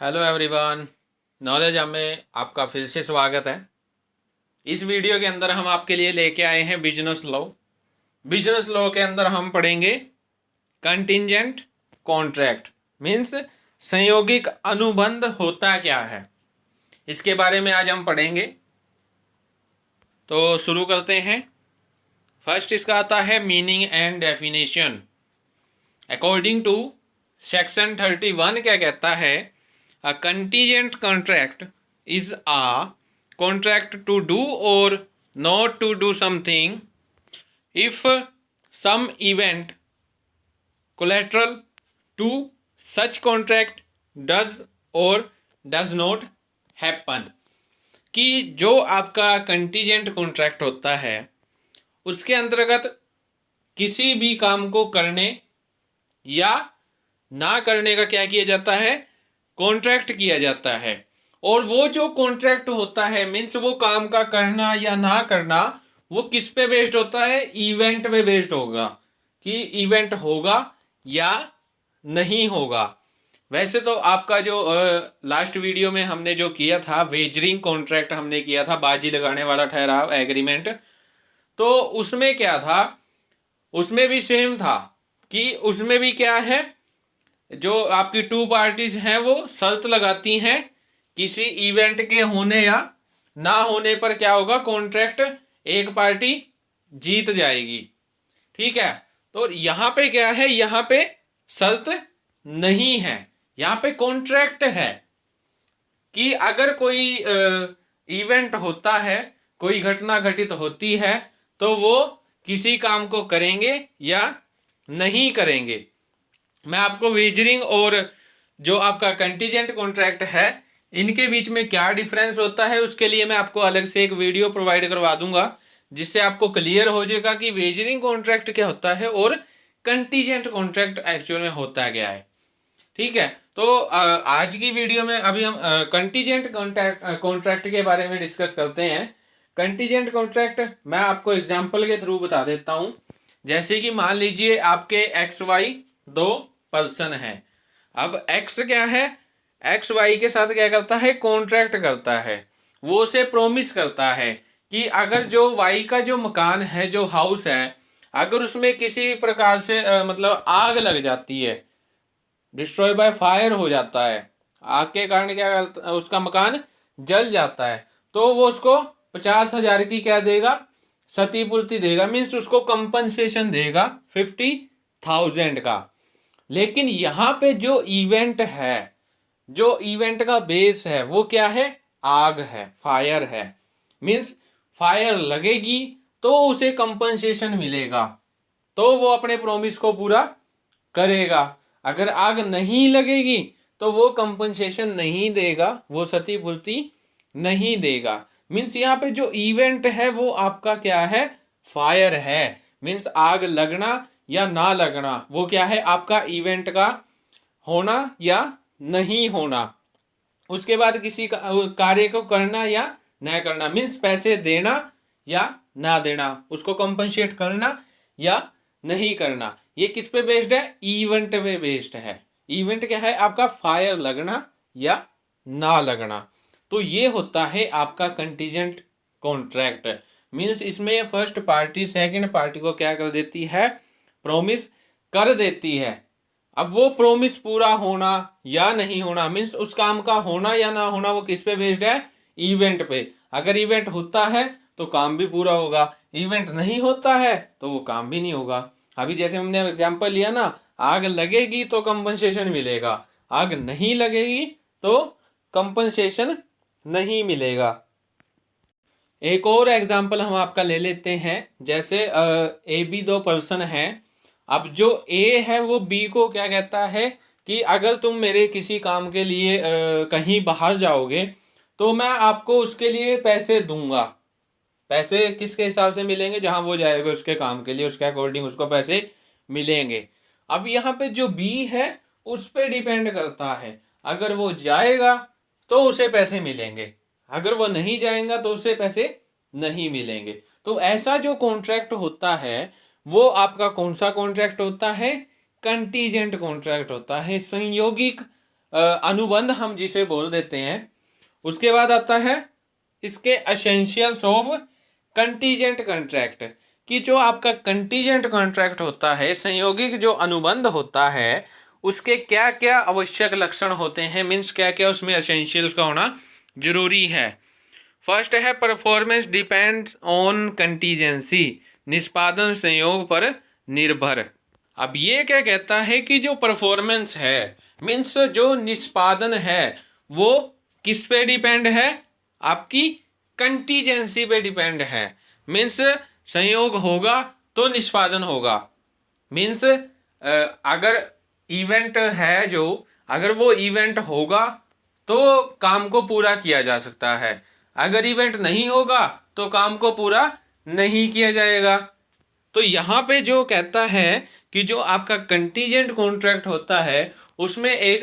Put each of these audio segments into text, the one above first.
Hello everyone, knowledge hub में आपका फिर से स्वागत है। इस वीडियो के अंदर हम आपके लिए लेके आए हैं बिजनेस लॉ। बिजनेस लॉ के अंदर हम पढ़ेंगे कंटिंजेंट कॉन्ट्रैक्ट मीन्स संयोगिक अनुबंध होता क्या है, इसके बारे में आज हम पढ़ेंगे। तो शुरू करते हैं। फर्स्ट इसका आता है meaning and definition. According to section 31 क्या कहता है? A contingent contract is a contract to do or not to do something if some event collateral to such contract does or does not happen। कि जो आपका contingent contract होता है उसके अंतर्गत किसी भी काम को करने या ना करने का क्या किया जाता है? कॉन्ट्रैक्ट किया जाता है। और वो जो कॉन्ट्रैक्ट होता है मीन्स वो काम का करना या ना करना वो किस पे बेस्ड होता है? इवेंट पे बेस्ड होगा कि इवेंट होगा या नहीं होगा। वैसे तो आपका जो लास्ट वीडियो में हमने जो किया था वेजरिंग कॉन्ट्रैक्ट हमने किया था, बाजी लगाने वाला ठहराव एग्रीमेंट, तो उसमें क्या था? उसमें भी सेम था कि उसमें भी क्या है, जो आपकी टू पार्टीज हैं वो शर्त लगाती हैं किसी इवेंट के होने या ना होने पर क्या होगा? कॉन्ट्रैक्ट एक पार्टी जीत जाएगी। ठीक है, तो यहां पे क्या है? यहां पे शर्त नहीं है, यहां पे कॉन्ट्रैक्ट है कि अगर कोई इवेंट होता है, कोई घटना घटित होती है तो वो किसी काम को करेंगे या नहीं करेंगे। मैं आपको वेजरिंग और जो आपका कंटीजेंट कॉन्ट्रैक्ट है इनके बीच में क्या डिफरेंस होता है उसके लिए मैं आपको अलग से एक वीडियो प्रोवाइड करवा दूंगा, जिससे आपको क्लियर हो जाएगा कि वेजरिंग कॉन्ट्रैक्ट क्या होता है और कंटीजेंट कॉन्ट्रैक्ट एक्चुअल में होता क्या है। ठीक है, तो आज की वीडियो में अभी हम कंटीजेंट कॉन्ट्रैक्ट के बारे में डिस्कस करते हैं। कंटीजेंट कॉन्ट्रैक्ट मैं आपको एग्जाम्पल के थ्रू बता देता हूं। जैसे कि मान लीजिए आपके एक्स वाई दो पर्सन है। अब एक्स क्या है? एक्स वाई के साथ क्या करता है? कॉन्ट्रैक्ट करता है। वो उसे प्रोमिस करता है कि अगर जो वाई का जो मकान है, जो हाउस है, अगर उसमें किसी प्रकार से मतलब आग लग जाती है, डिस्ट्रॉय बाय फायर हो जाता है, आग के कारण क्या करता, उसका मकान जल जाता है, तो वो उसको 50,000 की क्या देगा? क्षतिपूर्ति देगा। मीन्स उसको कंपनसेशन देगा 50,000 का। लेकिन यहाँ पे जो इवेंट है, जो इवेंट का बेस है वो क्या है? आग है, फायर है। मीन्स फायर लगेगी तो उसे कंपनसेशन मिलेगा, तो वो अपने प्रॉमिस को पूरा करेगा। अगर आग नहीं लगेगी तो वो कंपनसेशन नहीं देगा, वो क्षतिपूर्ति नहीं देगा। मीन्स यहाँ पे जो इवेंट है वो आपका क्या है? फायर है। मीन्स आग लगना या ना लगना वो क्या है? आपका इवेंट का होना या नहीं होना। उसके बाद किसी कार्य को करना या न करना, मीन्स पैसे देना या ना देना, उसको कंपनसेट करना या नहीं करना। ये किस पे बेस्ड है? इवेंट पे बेस्ड है। इवेंट क्या है? आपका फायर लगना या ना लगना। तो ये होता है आपका कंटीजेंट कॉन्ट्रैक्ट। मीन्स इसमें फर्स्ट पार्टी सेकंड पार्टी को क्या कर देती है? प्रॉमिस कर देती है। अब वो प्रॉमिस पूरा होना या नहीं होना, मीन्स उस काम का होना या ना होना वो किस पे बेस्ड है? इवेंट पे। अगर इवेंट होता है तो काम भी पूरा होगा, इवेंट नहीं होता है तो वो काम भी नहीं होगा। अभी जैसे हमने एग्जांपल लिया ना, आग लगेगी तो कंपनसेशन मिलेगा, आग नहीं लगेगी तो कंपनसेशन नहीं मिलेगा। एक और एग्जांपल हम आपका ले लेते हैं। जैसे ए बी दो पर्सन हैं। अब जो ए है वो बी को क्या कहता है कि अगर तुम मेरे किसी काम के लिए कहीं बाहर जाओगे तो मैं आपको उसके लिए पैसे दूंगा। पैसे किसके हिसाब से मिलेंगे? जहां वो जाएगा उसके काम के लिए, उसके अकॉर्डिंग उसको पैसे मिलेंगे। अब यहाँ पे जो बी है उस पर डिपेंड करता है, अगर वो जाएगा तो उसे पैसे मिलेंगे, अगर वो नहीं जाएगा तो उसे पैसे नहीं मिलेंगे। तो ऐसा जो कॉन्ट्रैक्ट होता है वो आपका कौन सा कॉन्ट्रैक्ट होता है? कंटीजेंट कॉन्ट्रैक्ट होता है, संयोगिक अनुबंध हम जिसे बोल देते हैं। उसके बाद आता है इसके एसेंशियल्स ऑफ कंटीजेंट कॉन्ट्रैक्ट, कि जो आपका कंटीजेंट कॉन्ट्रैक्ट होता है, संयोगिक जो अनुबंध होता है, उसके क्या क्या आवश्यक लक्षण होते हैं, मीन्स क्या क्या उसमें एसेंशियल्स का होना जरूरी है। फर्स्ट है परफॉर्मेंस डिपेंड्स ऑन कंटीजेंसी, निष्पादन संयोग पर निर्भर। अब ये क्या कहता है कि जो परफॉर्मेंस है, मीन्स जो निष्पादन है, वो किस पे डिपेंड है, आपकी कंटीजेंसी पे डिपेंड है। मीन्स संयोग होगा तो निष्पादन होगा। मीन्स अगर इवेंट है जो, अगर वो इवेंट होगा तो काम को पूरा किया जा सकता है, अगर इवेंट नहीं होगा तो काम को पूरा नहीं किया जाएगा। तो यहाँ पे जो कहता है कि जो आपका कंटीजेंट कॉन्ट्रैक्ट होता है उसमें एक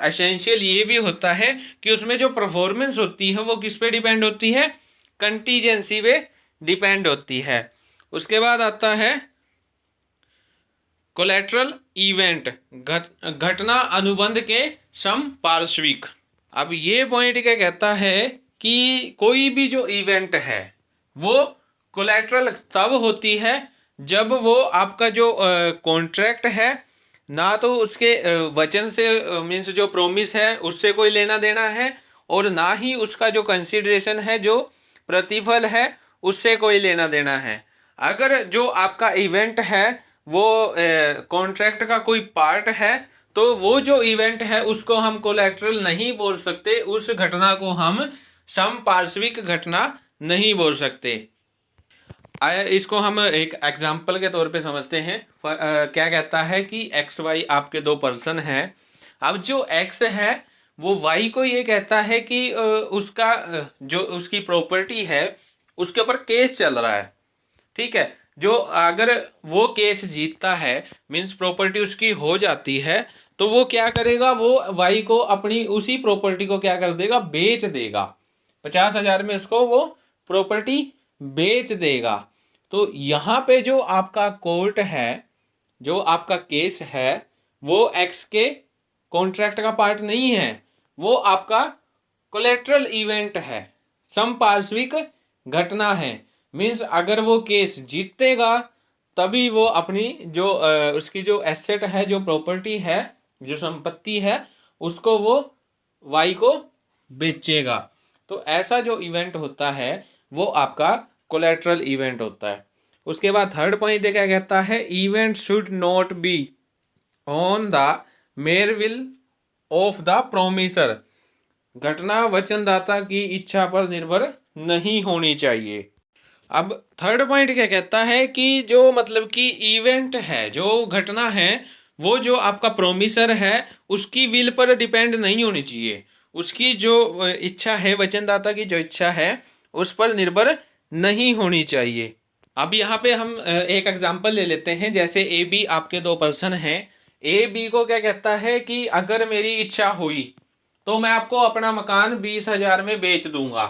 एसेंशियल ये भी होता है कि उसमें जो परफॉर्मेंस होती है वो किस पे डिपेंड होती है, कंटीजेंसी पे डिपेंड होती है। उसके बाद आता है कोलैटरल इवेंट, घटना अनुबंध के समपार्श्विक। अब ये पॉइंट क्या कहता है कि कोई भी जो इवेंट है वो कोलैटरल तब होती है जब वो आपका जो कॉन्ट्रैक्ट है, ना तो उसके वचन से मीन्स जो प्रोमिस है उससे कोई लेना देना है, और ना ही उसका जो कंसिडरेशन है, जो प्रतिफल है, उससे कोई लेना देना है। अगर जो आपका इवेंट है वो कॉन्ट्रैक्ट का कोई पार्ट है तो वो जो इवेंट है उसको हम कोलैटरल नहीं बोल सकते, उस घटना को हम समपार्श्विक घटना नहीं बोल सकते। इसको हम एक एग्जाम्पल के तौर पे समझते हैं। क्या कहता है कि एक्स वाई आपके दो पर्सन हैं। अब जो एक्स है वो वाई को ये कहता है कि उसका जो उसकी प्रॉपर्टी है उसके ऊपर केस चल रहा है, ठीक है। जो अगर वो केस जीतता है, मीन्स प्रॉपर्टी उसकी हो जाती है, तो वो क्या करेगा, वो वाई को अपनी उसी प्रॉपर्टी को क्या कर देगा, बेच देगा। 50,000 में उसको वो प्रॉपर्टी बेच देगा। तो यहाँ पे जो आपका कोर्ट है, जो आपका केस है, वो एक्स के कॉन्ट्रैक्ट का पार्ट नहीं है, वो आपका कोलेट्रल इवेंट है, समपार्श्विक घटना है। मीन्स अगर वो केस जीतेगा तभी वो अपनी जो उसकी जो एसेट है, जो प्रॉपर्टी है, जो संपत्ति है, उसको वो वाई को बेचेगा। तो ऐसा जो इवेंट होता है वो आपका कोलेट्रल इवेंट होता है। उसके बाद थर्ड पॉइंट क्या कहता है, event should not be on the mayor will of the promisor, घटना वचनदाता की इच्छा पर निर्भर नहीं होनी चाहिए। अब थर्ड पॉइंट क्या कहता है कि जो मतलब कि इवेंट है, जो घटना है, वो जो आपका प्रोमिसर है उसकी विल पर डिपेंड नहीं होनी चाहिए, उसकी जो इच्छा है, वचनदाता की जो इच्छा है उस पर निर्भर नहीं होनी चाहिए। अब यहाँ पे हम एक एग्जांपल ले लेते हैं। जैसे ए बी आपके दो पर्सन हैं। ए बी को क्या कहता है कि अगर मेरी इच्छा हुई तो मैं आपको अपना मकान 20,000 में बेच दूंगा,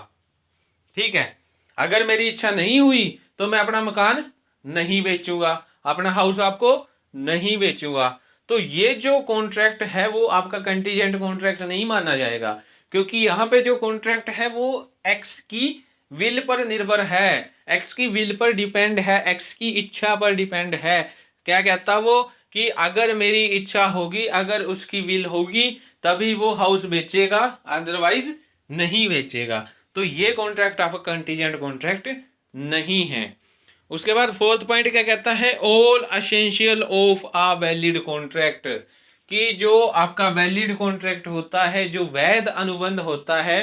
ठीक है। अगर मेरी इच्छा नहीं हुई तो मैं अपना मकान नहीं बेचूंगा, अपना हाउस आपको नहीं बेचूंगा। तो ये जो कॉन्ट्रैक्ट है वो आपका कंटीजेंट कॉन्ट्रैक्ट नहीं माना जाएगा, क्योंकि यहाँ पे जो कॉन्ट्रैक्ट है वो एक्स की विल पर निर्भर है, एक्स की विल पर डिपेंड है, एक्स की इच्छा पर डिपेंड है। क्या कहता वो कि अगर मेरी इच्छा होगी, अगर उसकी विल होगी तभी वो हाउस बेचेगा, अदरवाइज नहीं बेचेगा। तो ये कॉन्ट्रैक्ट आपका कंटीजेंट कॉन्ट्रैक्ट नहीं है। उसके बाद फोर्थ पॉइंट क्या कहता है, all essential of a valid contract, कि जो आपका वैलिड कॉन्ट्रैक्ट होता है, जो वैध अनुबंध होता है,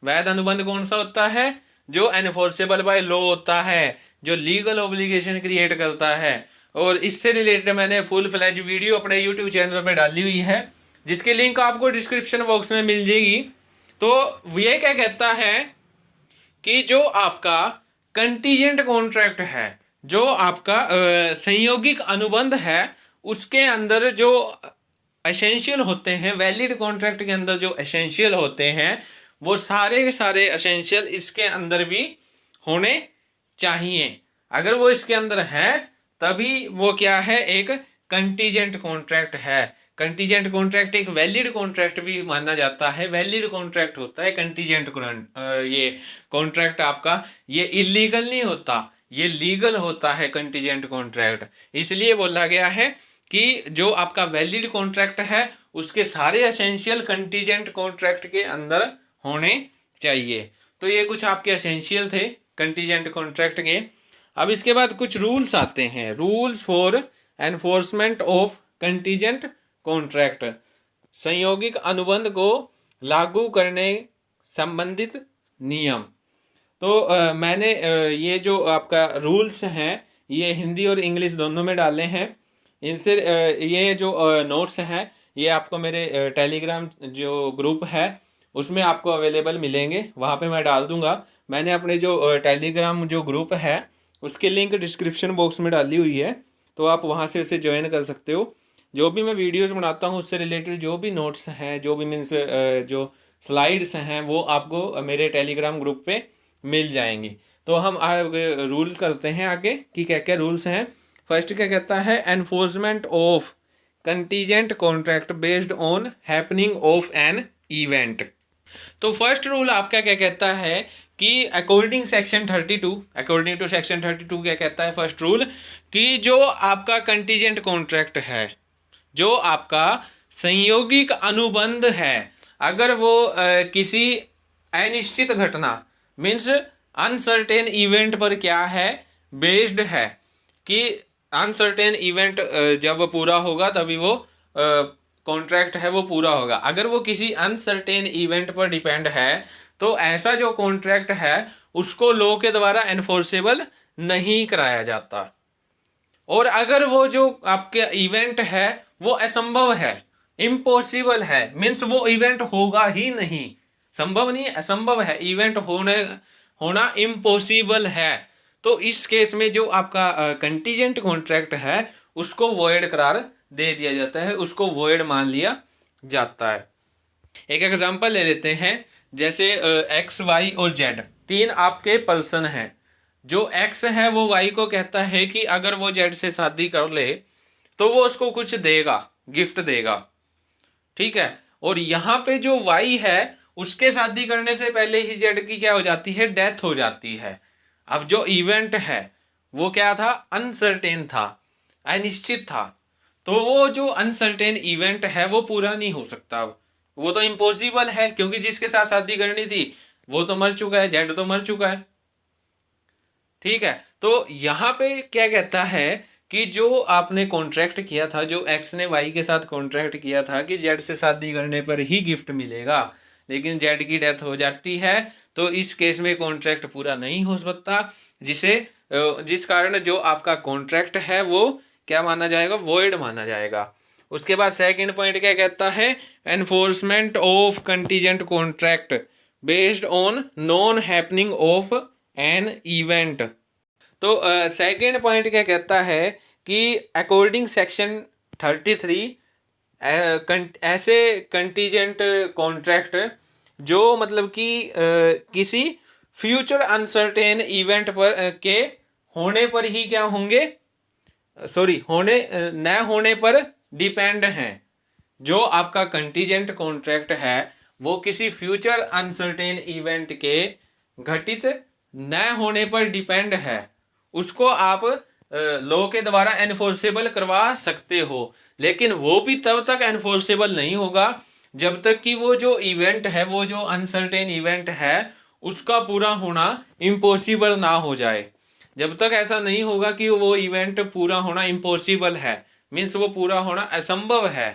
वैध अनुबंध कौन सा होता है, जो एनफोर्सेबल बाय लॉ होता है, जो लीगल ऑब्लिगेशन क्रिएट करता है। और इससे रिलेटेड मैंने फुल फ्लैज वीडियो अपने यूट्यूब चैनल पे डाली हुई है, जिसकी लिंक आपको डिस्क्रिप्शन बॉक्स में मिल जाएगी। तो ये क्या कहता है कि जो आपका कंटीजेंट कॉन्ट्रैक्ट है, जो आपका संयोगिक अनुबंध है, उसके अंदर जो एसेंशियल होते हैं, वैलिड कॉन्ट्रैक्ट के अंदर जो एसेंशियल होते हैं, वो सारे के सारे एसेंशियल इसके अंदर भी होने चाहिए। अगर वो इसके अंदर है तभी वो क्या है, एक कंटीजेंट कॉन्ट्रैक्ट है। कंटीजेंट कॉन्ट्रैक्ट एक वैलिड कॉन्ट्रैक्ट भी माना जाता है, वैलिड कॉन्ट्रैक्ट होता है कंटीजेंट ये कॉन्ट्रैक्ट आपका, ये इलीगल नहीं होता, ये लीगल होता है कंटीजेंट कॉन्ट्रैक्ट। इसलिए बोला गया है कि जो आपका वैलिड कॉन्ट्रैक्ट है उसके सारे एसेंशियल कंटीजेंट कॉन्ट्रैक्ट के अंदर होने चाहिए। तो ये कुछ आपके एसेंशियल थे कंटीजेंट कॉन्ट्रैक्ट के। अब इसके बाद कुछ रूल्स आते हैं, rules for enforcement of contingent contract, संयोगिक अनुबंध को लागू करने संबंधित नियम। तो मैंने ये जो आपका रूल्स हैं ये हिंदी और इंग्लिश दोनों में डाले हैं। इनसे ये जो नोट्स हैं ये आपको मेरे टेलीग्राम जो ग्रुप है उसमें आपको अवेलेबल मिलेंगे, वहाँ पे मैं डाल दूँगा। मैंने अपने जो टेलीग्राम जो ग्रुप है उसकी लिंक डिस्क्रिप्शन बॉक्स में डाली हुई है, तो आप वहाँ से उसे ज्वाइन कर सकते हो। जो भी मैं वीडियोस बनाता हूँ उससे रिलेटेड जो भी नोट्स हैं, जो भी मीन्स जो स्लाइड्स हैं वो आपको मेरे टेलीग्राम ग्रुप पे मिल जाएंगी। तो हम रूल करते हैं आगे कि क्या क्या रूल्स हैं। फर्स्ट क्या कहता है, enforcement of contingent contract based on happening of an event. तो फर्स्ट रूल आपका क्या कहता है कि according section 32, according to section 32 क्या कहता है फर्स्ट रूल, कि जो आपका कंटीजेंट कॉन्ट्रैक्ट है, जो आपका संयोगिक अनुबंध है, अगर वो किसी अनिश्चित घटना मीन्स अनसर्टेन इवेंट पर क्या है बेस्ड है, कि अनसर्टेन इवेंट जब पूरा होगा तभी वो कॉन्ट्रैक्ट है वो पूरा होगा। अगर वो किसी अनसर्टेन इवेंट पर डिपेंड है तो ऐसा जो कॉन्ट्रैक्ट है उसको लॉ के द्वारा एनफोर्सेबल नहीं कराया जाता। और अगर वो जो आपके इवेंट है वो असंभव है, इम्पॉसिबल है, मीन्स वो इवेंट होगा ही नहीं, संभव नहीं असंभव है, इवेंट होना इम्पॉसिबल है, तो इस केस में जो आपका कंटीजेंट कॉन्ट्रैक्ट है उसको वॉइड करार दे दिया जाता है, उसको वॉइड मान लिया जाता है। एक एग्जांपल ले लेते हैं, जैसे एक्स वाई और जेड तीन आपके पर्सन हैं। जो एक्स है वो वाई को कहता है कि अगर वो जेड से शादी कर ले तो वो उसको कुछ देगा, गिफ्ट देगा, ठीक है। और यहाँ पे जो वाई है उसके शादी करने से पहले ही जेड की क्या हो जाती है, डेथ हो जाती है। अब जो इवेंट है वो क्या था, अनसर्टेन था, अनिश्चित था, तो वो जो अनसर्टेन इवेंट है वो पूरा नहीं हो सकता। अब वो तो इम्पॉसिबल है क्योंकि जिसके साथ शादी करनी थी वो तो मर चुका है, जेड तो मर चुका है, ठीक है। तो यहाँ पे क्या कहता है कि जो आपने कॉन्ट्रैक्ट किया था, जो एक्स ने वाई के साथ कॉन्ट्रैक्ट किया था कि जेड से शादी करने पर ही गिफ्ट मिलेगा, लेकिन जेड की डेथ हो जाती है, तो इस केस में कॉन्ट्रैक्ट पूरा नहीं हो सकता, जिस कारण जो आपका कॉन्ट्रैक्ट है वो क्या माना जाएगा, वॉइड माना जाएगा। उसके बाद सेकंड पॉइंट क्या कहता है, enforcement of contingent contract based on non happening of an event. तो सेकंड पॉइंट क्या कहता है कि अकॉर्डिंग सेक्शन 33 ऐसे कंटीजेंट कॉन्ट्रैक्ट जो मतलब कि किसी फ्यूचर अनसर्टेन इवेंट पर के होने पर ही क्या होंगे, सॉरी होने न होने पर डिपेंड हैं। जो आपका कंटीजेंट कॉन्ट्रैक्ट है वो किसी फ्यूचर अनसर्टेन इवेंट के घटित न होने पर डिपेंड है, उसको आप लॉ के द्वारा एनफोर्सेबल करवा सकते हो, लेकिन वो भी तब तक एनफोर्सेबल नहीं होगा जब तक कि वो जो इवेंट है, वो जो अनसर्टेन इवेंट है उसका पूरा होना इम्पॉसिबल ना हो जाए। जब तक ऐसा नहीं होगा कि वो इवेंट पूरा होना इम्पॉसिबल है, मीन्स वो पूरा होना असंभव है,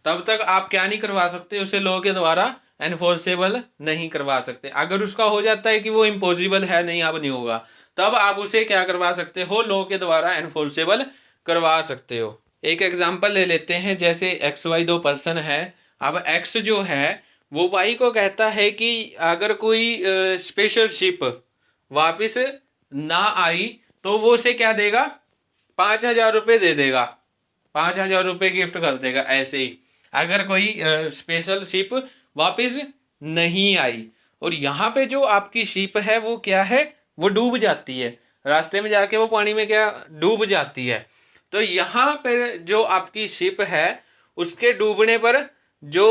तब तक आप क्या नहीं करवा सकते, उसे लॉ के द्वारा एनफोर्सेबल नहीं करवा सकते। अगर उसका हो जाता है कि वो इम्पॉसिबल है, नहीं अब नहीं होगा, तब आप उसे क्या करवा सकते हो, लॉ के द्वारा एनफोर्सेबल करवा सकते हो। एक एग्जांपल ले लेते हैं, जैसे एक्स वाई दो पर्सन है। अब एक्स जो है वो वाई को कहता है कि अगर कोई स्पेशल शिप वापस ना आई तो वो उसे क्या देगा, 5,000 रुपये दे देगा, 5,000 रुपये गिफ्ट कर देगा। ऐसे ही अगर कोई स्पेशल शिप वापस नहीं आई और यहाँ पे जो आपकी शिप है वो क्या है, वो डूब जाती है, रास्ते में जाके वो पानी में क्या डूब जाती है, तो यहाँ पर जो आपकी शिप है उसके डूबने पर जो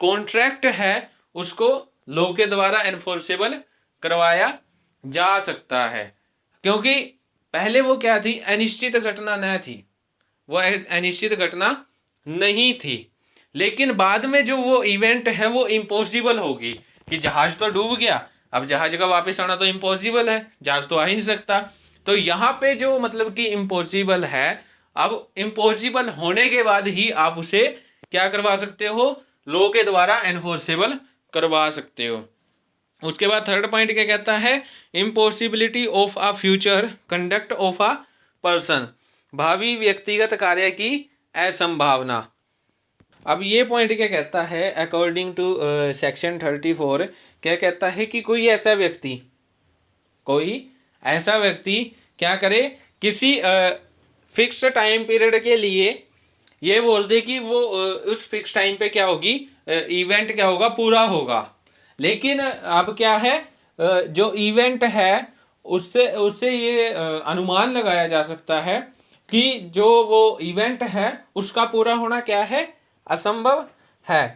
कॉन्ट्रैक्ट है उसको लॉ के द्वारा एनफोर्सेबल करवाया जा सकता है। क्योंकि पहले वो क्या थी, अनिश्चित घटना न थी, वो अनिश्चित घटना नहीं थी। लेकिन बाद में जो वो इवेंट है वो इम्पॉसिबल होगी कि जहाज तो डूब गया, अब जहाज का वापस आना तो इम्पॉसिबल है, जहाज तो आ ही नहीं सकता। तो यहाँ पे जो मतलब कि इम्पॉसिबल है, अब इम्पॉसिबल होने के बाद ही आप उसे क्या करवा सकते हो, लॉ के द्वारा एनफोर्सेबल करवा सकते हो। उसके बाद थर्ड पॉइंट क्या कहता है, impossibility of a future conduct of a person, भावी व्यक्तिगत कार्य की असंभावना। अब ये पॉइंट क्या कहता है, अकॉर्डिंग टू सेक्शन 34 क्या कहता है कि कोई ऐसा व्यक्ति क्या करे, किसी फिक्स टाइम पीरियड के लिए ये बोल दे कि वो उस फिक्स टाइम पे क्या होगी, इवेंट क्या होगा, पूरा होगा। लेकिन अब क्या है, जो इवेंट है उससे उससे ये अनुमान लगाया जा सकता है कि जो वो इवेंट है उसका पूरा होना क्या है, असंभव है।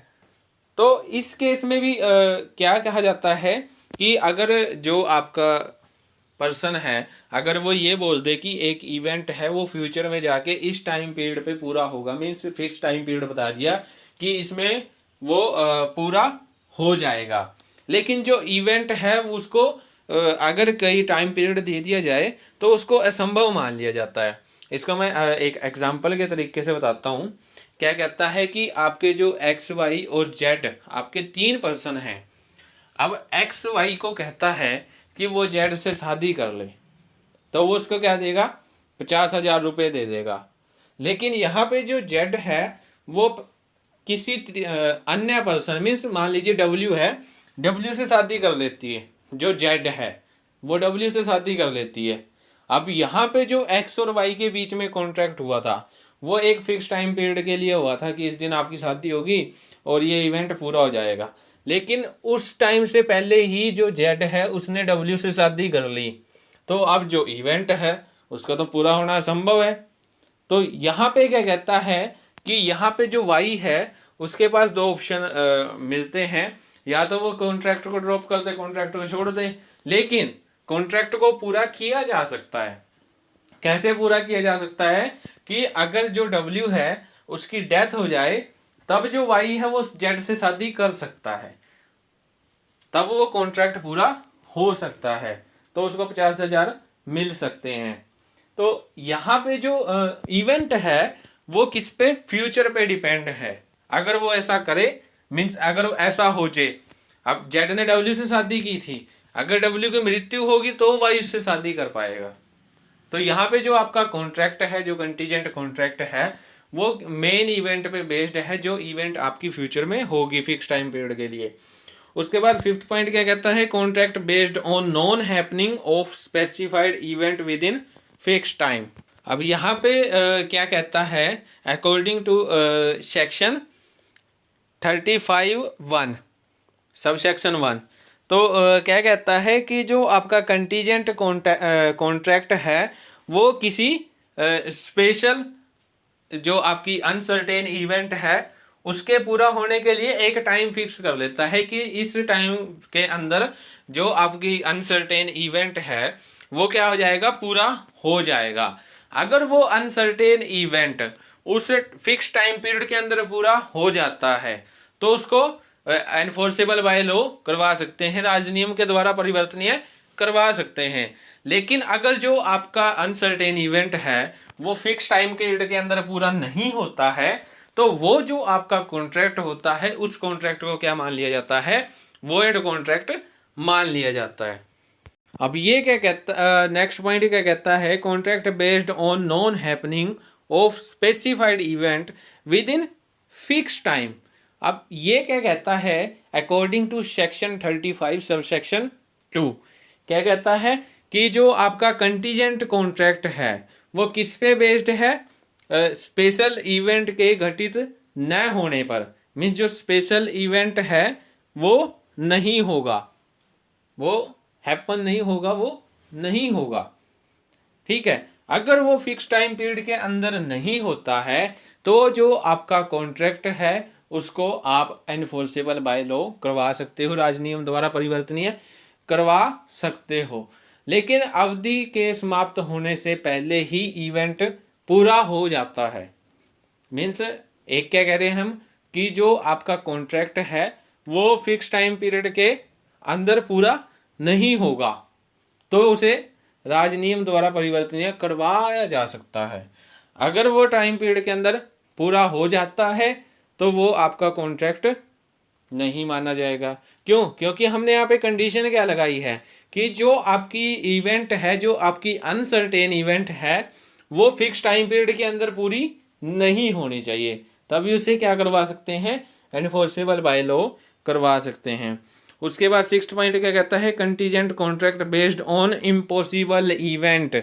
तो इस केस में भी क्या कहा जाता है कि अगर जो आपका पर्सन है, अगर वो ये बोल दे कि एक इवेंट है वो फ्यूचर में जाके इस टाइम पीरियड पे पूरा होगा, मीन्स फिक्स टाइम पीरियड बता दिया कि इसमें वो पूरा हो जाएगा, लेकिन जो इवेंट है उसको अगर कई टाइम पीरियड दे दिया जाए तो उसको असंभव मान लिया जाता है। इसको मैं एक एग्जाम्पल के तरीके से बताता हूँ। क्या कहता है कि आपके जो एक्स वाई और जेड आपके 3 पर्सन हैं। अब एक्स वाई को कहता है कि वो जेड से शादी कर ले, तो वो उसको क्या देगा, 50,000 रुपये दे देगा। लेकिन यहाँ पे जो जेड है वो किसी अन्य पर्सन, मीन्स मान लीजिए डब्ल्यू है, डब्ल्यू से शादी कर लेती है। जो जेड है वो डब्ल्यू से शादी कर लेती है। अब यहाँ पे जो एक्स और वाई के बीच में कॉन्ट्रैक्ट हुआ था वो एक फिक्स टाइम पीरियड के लिए हुआ था कि इस दिन आपकी शादी होगी और ये इवेंट पूरा हो जाएगा। लेकिन उस टाइम से पहले ही जो जेड है उसने डब्ल्यू से शादी कर ली, तो अब जो इवेंट है उसका तो पूरा होना असंभव है। तो यहाँ पे क्या कहता है कि यहाँ पे जो वाई है उसके पास 2 ऑप्शन मिलते हैं, या तो वो कॉन्ट्रैक्ट को ड्रॉप कर दे, कॉन्ट्रैक्ट को छोड़ दे। लेकिन कॉन्ट्रैक्ट को पूरा किया जा सकता है। कैसे पूरा किया जा सकता है कि अगर जो डब्ल्यू है उसकी डेथ हो जाए तब जो वाई है वो जेड से शादी कर सकता है, तब वो कॉन्ट्रैक्ट पूरा हो सकता है, तो उसको 50,000 मिल सकते हैं। तो यहाँ पे जो इवेंट है वो किस पे, फ्यूचर पे डिपेंड है। अगर वो ऐसा करे, मीन्स अगर ऐसा हो जाए, अब जेड ने डब्ल्यू से शादी की थी, अगर डब्ल्यू की मृत्यु होगी तो वाई उससे शादी कर पाएगा। तो यहाँ पे जो आपका कॉन्ट्रैक्ट है, जो कंटीजेंट कॉन्ट्रैक्ट है, वो मेन इवेंट पे बेस्ड है, जो इवेंट आपकी फ्यूचर में होगी फिक्स टाइम पीरियड के लिए। उसके बाद 5th पॉइंट क्या कहता है, contract based on non happening of specified event with in fix time. अब यहाँ पे क्या कहता है, according to section 35(1) sub section 1, तो क्या कहता है कि जो आपका कंटीजेंट कॉन्ट्रैक्ट है वो किसी स्पेशल जो आपकी अनसर्टेन इवेंट है उसके पूरा होने के लिए एक टाइम फिक्स कर लेता है कि इस टाइम के अंदर जो आपकी अनसर्टेन इवेंट है वो क्या हो जाएगा, पूरा हो जाएगा। अगर वो अनसर्टेन इवेंट उस फिक्स टाइम पीरियड के अंदर पूरा हो जाता है तो उसको एनफोर्सेबल बाय लॉ करवा सकते हैं, राजनियम के द्वारा परिवर्तनीय करवा सकते हैं। लेकिन अगर जो आपका अनसर्टेन इवेंट है वो फिक्स टाइम पीरियड के अंदर पूरा नहीं होता है तो वो जो आपका कॉन्ट्रैक्ट होता है उस कॉन्ट्रैक्ट को क्या मान लिया जाता है, वॉइड कॉन्ट्रैक्ट मान लिया जाता है। अब ये क्या कहता, नेक्स्ट पॉइंट क्या कहता है, contract based on non happening of specified event with in fix time. अब ये क्या कहता है, according to section 35 sub section 2 क्या कहता है कि जो आपका कंटीजेंट कॉन्ट्रैक्ट है वो किस पे बेस्ड है, स्पेशल इवेंट के घटित न होने पर। मीन्स जो स्पेशल इवेंट है वो नहीं होगा, वो हैपन नहीं होगा, वो नहीं होगा। ठीक है। अगर वो फिक्स टाइम पीरियड के अंदर नहीं होता है तो जो आपका कॉन्ट्रैक्ट है उसको आप एनफोर्सेबल बाय लॉ करवा सकते हो, राजनियम द्वारा परिवर्तनीय करवा सकते हो। लेकिन अवधि के समाप्त होने से पहले ही इवेंट पूरा हो जाता है। मीन्स एक क्या कह रहे हैं हम कि जो आपका कॉन्ट्रैक्ट है वो फिक्स टाइम पीरियड के अंदर पूरा नहीं होगा तो उसे राजनियम द्वारा परिवर्तनीय करवाया जा सकता है। अगर वो टाइम पीरियड के अंदर पूरा हो जाता है तो वो आपका कॉन्ट्रैक्ट नहीं माना जाएगा। क्यों? क्योंकि हमने यहाँ पे कंडीशन क्या लगाई है कि जो आपकी इवेंट है, जो आपकी अनसर्टेन इवेंट है, वो फिक्स टाइम पीरियड के अंदर पूरी नहीं होनी चाहिए, तभी उसे क्या करवा सकते हैं, एनफोर्सेबल बाय लॉ करवा सकते हैं। उसके बाद 6th पॉइंट क्या कहता है, contingent contract based on impossible event,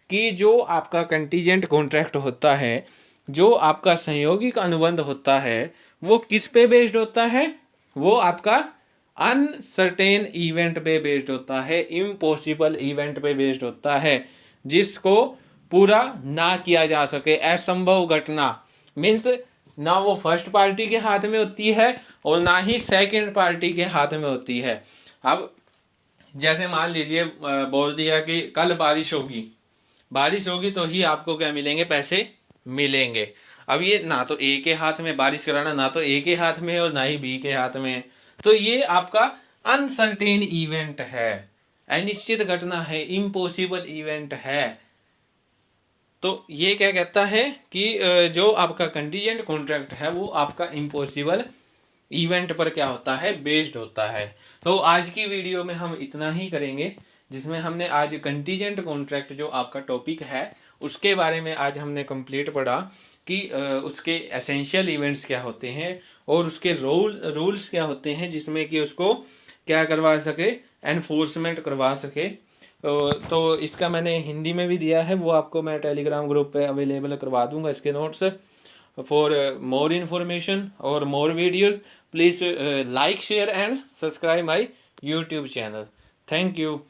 कि जो आपका कंटीजेंट कॉन्ट्रैक्ट होता है, जो आपका संयोगिक अनुबंध होता है, वो किस पे बेस्ड होता है, वो आपका अनसर्टेन इवेंट पे बेस्ड होता है, इम्पॉसिबल इवेंट पे बेस्ड होता है, जिसको पूरा ना किया जा सके, असंभव घटना। मीन्स ना वो फर्स्ट पार्टी के हाथ में होती है और ना ही सेकंड पार्टी के हाथ में होती है। अब जैसे मान लीजिए बोल दिया कि कल बारिश होगी तो ही आपको क्या मिलेंगे, पैसे मिलेंगे। अब ये ना तो ए के हाथ में बारिश कराना, ना तो ए के हाथ में और ना ही बी के हाथ में, तो ये आपका अनसर्टेन इवेंट है, अनिश्चित घटना है, इम्पॉसिबल इवेंट है। तो ये क्या कहता है कि जो आपका कंटीजेंट कॉन्ट्रैक्ट है वो आपका इम्पॉसिबल इवेंट पर क्या होता है, बेस्ड होता है। तो आज की वीडियो में हम इतना ही करेंगे, जिसमें हमने आज कंटीजेंट कॉन्ट्रैक्ट जो आपका टॉपिक है उसके बारे में आज हमने कंप्लीट पढ़ा कि उसके एसेंशियल इवेंट्स क्या होते हैं और उसके रूल्स क्या होते हैं जिसमें कि उसको क्या करवा सके, एनफोर्समेंट करवा सके। तो इसका मैंने हिंदी में भी दिया है, वो आपको मैं टेलीग्राम ग्रुप पे अवेलेबल करवा दूंगा इसके नोट्स। फॉर मोर इन्फॉर्मेशन और more videos please like, share and subscribe my YouTube channel. Thank you.